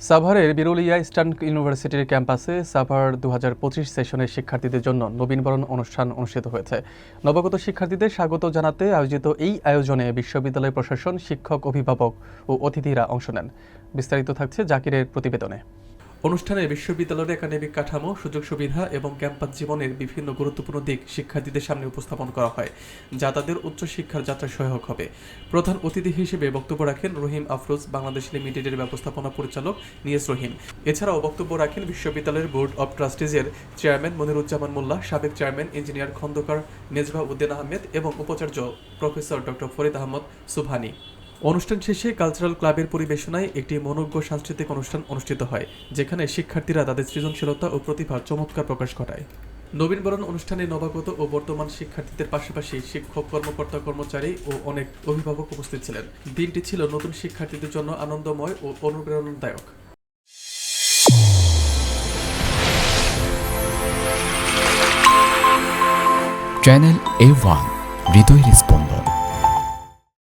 সাভারের বিরুলিয়া ইস্টার্ন ইউনিভার্সিটির ক্যাম্পাসে সাভার 2025 সেশনের শিক্ষার্থীদের জন্য নবীনবরণ অনুষ্ঠান অনুষ্ঠিত হয়েছে। নবাগত শিক্ষার্থীদের স্বাগত জানাতে আয়োজিত এই আয়োজনে বিশ্ববিদ্যালয় প্রশাসন, শিক্ষক, অভিভাবক ও অতিথিরা অংশ নেন। বিস্তারিত থাকছে জাকিরের প্রতিবেদনে। অনুষ্ঠানে বিশ্ববিদ্যালয়ের একাডেমিক কাঠামো, সুযোগ সুবিধা এবং ক্যাম্পাস জীবনের বিভিন্ন গুরুত্বপূর্ণ দিক শিক্ষার্থীদের সামনে উপস্থাপন করা হয়, যা তাদের উচ্চশিক্ষার যাত্রা সহায়ক হবে। প্রধান অতিথি হিসেবে বক্তব্য রাখেন রহিম আফরোজ বাংলাদেশ লিমিটেডের ব্যবস্থাপনা পরিচালক নিয়াজ রহিম। এছাড়াও বক্তব্য রাখেন বিশ্ববিদ্যালয়ের বোর্ড অব ট্রাস্টিজের চেয়ারম্যান মনিরুজ্জামান মোল্লা, সাবেক চেয়ারম্যান ইঞ্জিনিয়ার খন্দকার নেজবা উদ্দিন আহমেদ এবং উপাচার্য প্রফেসর ডক্টর ফরিদ আহমদ সুবহানী। অনুষ্ঠান শেষে কালচারাল ক্লাবের পরিবেশনায় একটি মনোজ্ঞ সাংস্কৃতিক অনুষ্ঠান অনুষ্ঠিত হয়, যেখানে শিক্ষার্থীরা তাদের সৃজনশীলতা ও প্রতিভার চমৎকার প্রকাশ ঘটায়। নবীনবরণ অনুষ্ঠানে নবাগত ও বর্তমান শিক্ষার্থীদের পাশাপাশি শিক্ষক, কর্মকর্তা, কর্মচারী ও অনেক অভিভাবক উপস্থিত ছিলেন। দিনটি ছিল নতুন শিক্ষার্থীদের জন্য আনন্দময় ও অনুপ্রেরণাদায়ক। চ্যানেল A1 হৃদয়ের স্পন্দন।